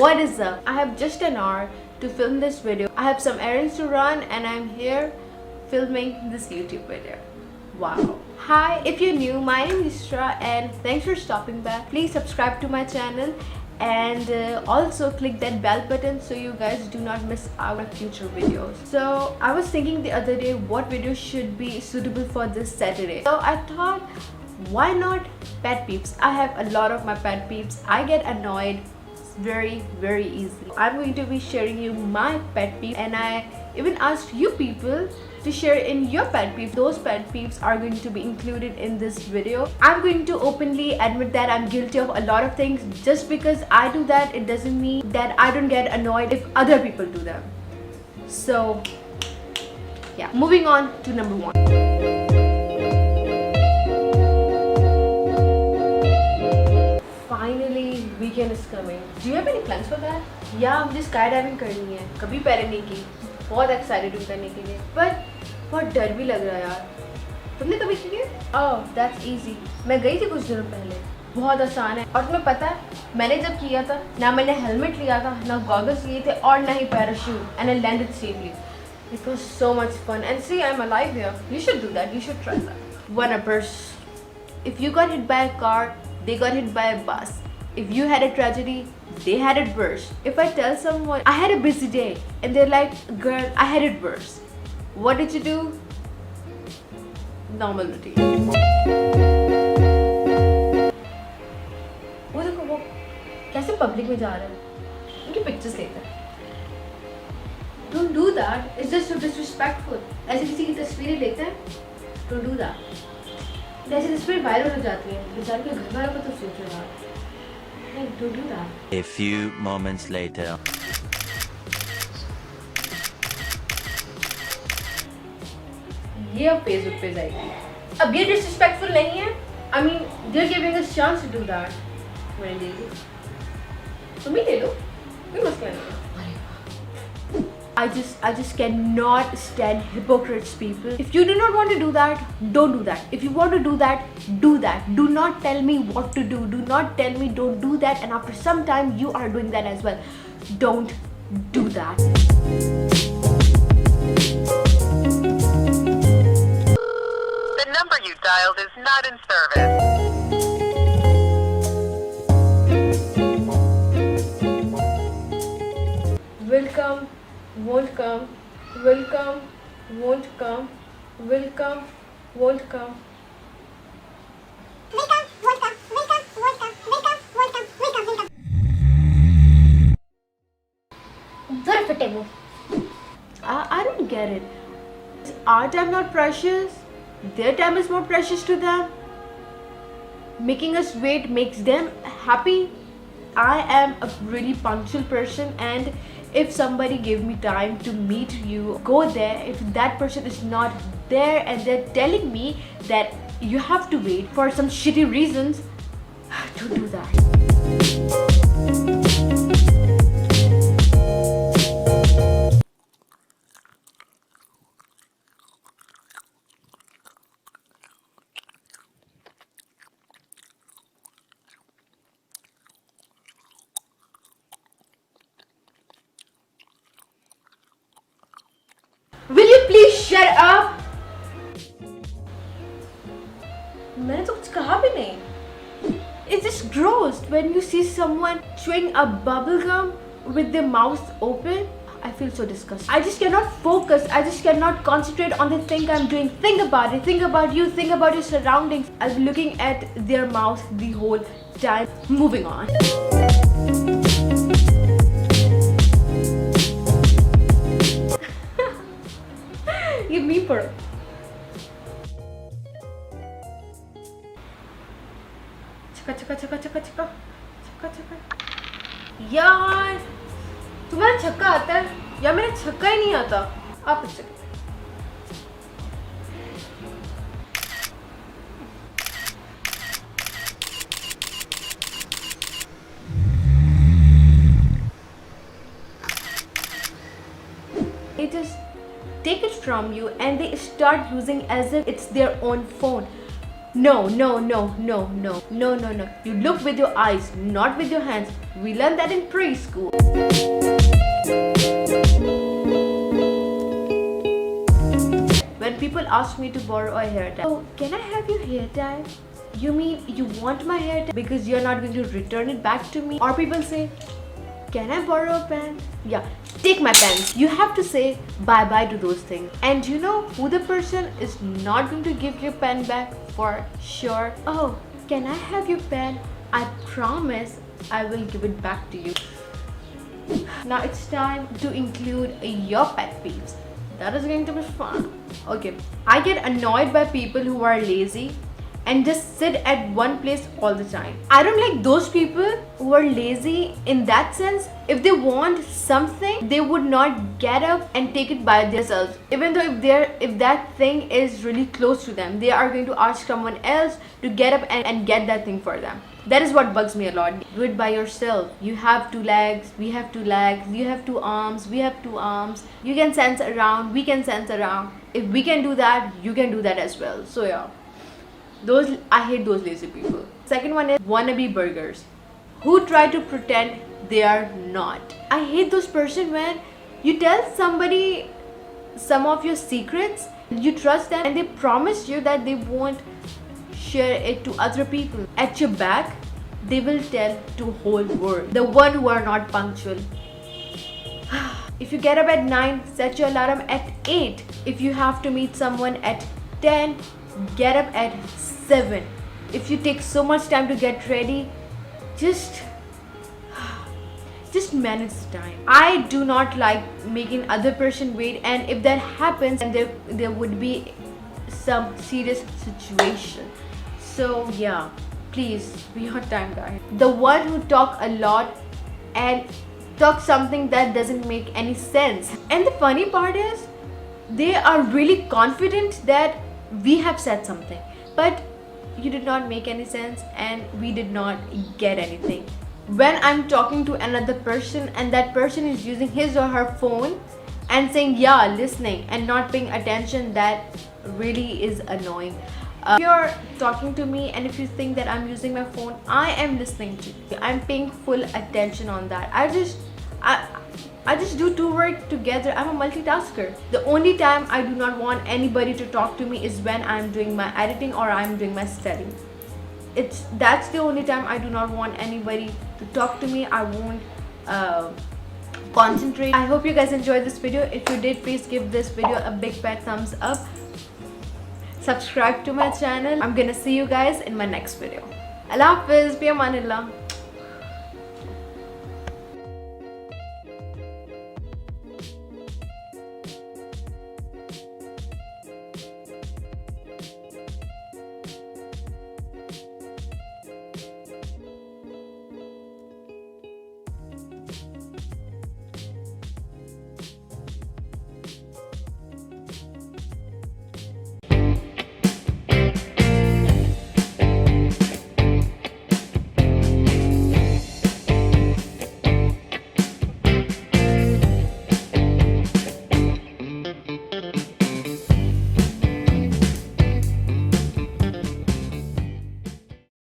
What is up? I have just an hour to film this video. I have some errands to run and I'm here filming this YouTube video. Wow. Hi, if you're new, my name is Yusra and thanks for stopping by. Please subscribe to my channel and also click that bell button so you guys do not miss out on future videos. So I was thinking the other day what video should be suitable for this Saturday. So I thought, why not pet peeves? I have a lot of my pet peeves. I get annoyed very easily. I'm going to be sharing you my pet peeves and I even asked you people to share in your pet peeves. Those pet peeves are going to be included in this video. I'm going to openly admit that I'm guilty of a lot of things. Just because I do that, it doesn't mean that I don't get annoyed if other people do them. So yeah, moving on to number one. Finally, weekend is coming. Do you have any plans for that? Yeah, मुझे skydiving करनी है. कभी पहले नहीं की. बहुत excited हूँ करने के लिए. But बहुत डर भी लग रहा है यार. तुमने कभी की है? Oh, that's easy. मैं गई थी कुछ दिनों पहले. बहुत आसान है. और तुम्हें पता है, मैंने जब किया था, ना मैंने हेलमेट लिया था, ना गॉगल्स लिए थे, और ना ही parachute. And I landed safely. It was so much fun. And see, I'm alive here. You should do that. You should try that. One uppers. If you got hit by a car, they got hit by a bus. If you had a tragedy, they had it worse. If I tell someone I had a busy day and they're like, girl, I had it worse, what did you do? Normal routine. वो देखो वो कैसे public में जा रहे हैं, उनकी pictures लेते हैं. Don't do that. It's just so disrespectful. ऐसे किसी की तस्वीरें लेते हैं. Don't do that. ऐसी तस्वीर वायरल हो जाती है. बेचारे के घर वालों को तो सोचो यार. Hey, don't do that. A few moments later. ये अब फेसबुक पे जाएगी. अब ये disrespectful नहीं है. I mean, they're giving us chance to do that. मैंने ले ली. तुम भी ले लो. कोई मसला नहीं है. I just cannot stand hypocrites, people. If you do not want to do that, don't do that. If you want to do that, do that. Do not tell me what to do. Do not tell me don't do that, and after some time you are doing that as well. Don't do that. The number you dialed is not in service. Will come, won't come, will come, won't come, will come, won't come. Will come, won't come, will come, won't come, will come, won't come, will come, will come. Very fitting. I don't get it. Is our time not precious? Their time is more precious to them. Making us wait makes them happy. I am a really punctual person, and if somebody gave me time to meet you, go there. If that person is not there and they're telling me that you have to wait for some shitty reasons, don't do that. Will you please shut up? मैंने तो कुछ कहा भी नहीं. It's just gross when you see someone chewing a bubble gum with their mouth open. I feel so disgusted. I just cannot focus. I just cannot concentrate on the thing I'm doing. Think about it. Think about you. Think about your surroundings. I'll be looking at their mouth the whole time. Moving on. ये मी पढ़ो. छक्का छक्का छक्का छक्का छक्का छक्का छक्का. यार तुम्हारा छक्का आता है या मेरा छक्का ही नहीं आता. आप इससे it is take it from you and they start using as if it's their own phone. No, no, no, no, no, no, no, no. You look with your eyes, not with your hands. We learned that in preschool. When people ask me to borrow a hair tie, oh, can I have your hair tie? You mean you want my hair tie because you're not going to return it back to me? Or people say, can I borrow a pen? Yeah, take my pen. You have to say bye-bye to those things. And you know who the person is not going to give your pen back for sure? Oh, can I have your pen? I promise I will give it back to you. Now it's time to include your pet peeves. That is going to be fun. Okay, I get annoyed by people who are lazy and just sit at one place all the time. I don't like those people who are lazy in that sense. If they want something, they would not get up and take it by themselves. Even though if that thing is really close to them, they are going to ask someone else to get up and get that thing for them. That is what bugs me a lot. Do it by yourself. You have 2 legs, we have 2 legs, you have 2 arms, we have 2 arms. You can sense around, we can sense around. If we can do that, you can do that as well. So yeah. I hate those lazy people. Second one is wannabe burgers who try to pretend they are not. I hate those person when you tell somebody some of your secrets, you trust them and they promise you that they won't share it to other people. At your back, they will tell to whole world. The one who are not punctual. If you get up at 9, set your alarm at 8. If you have to meet someone at 10, get up at 7. If you take so much time to get ready, just manage the time. I do not like making other person wait, and if that happens, then there would be some serious situation. So yeah, please be on time, guys. The one who talk a lot and talk something that doesn't make any sense. And the funny part is they are really confident that we have said something, but you did not make any sense and we did not get anything. When I'm talking to another person and that person is using his or her phone and saying yeah, listening and not paying attention, that really is annoying. If you're talking to me and if you think that I'm using my phone, I am listening to you. I'm paying full attention on that. I just do 2 work together. I'm a multitasker. The only time I do not want anybody to talk to me is when I'm doing my editing or I'm doing my studying. That's the only time I do not want anybody to talk to me. I won't concentrate. I hope you guys enjoyed this video. If you did, please give this video a big fat thumbs up. Subscribe to my channel. I'm gonna see you guys in my next video. Allah Hafiz, Bi Amanillah.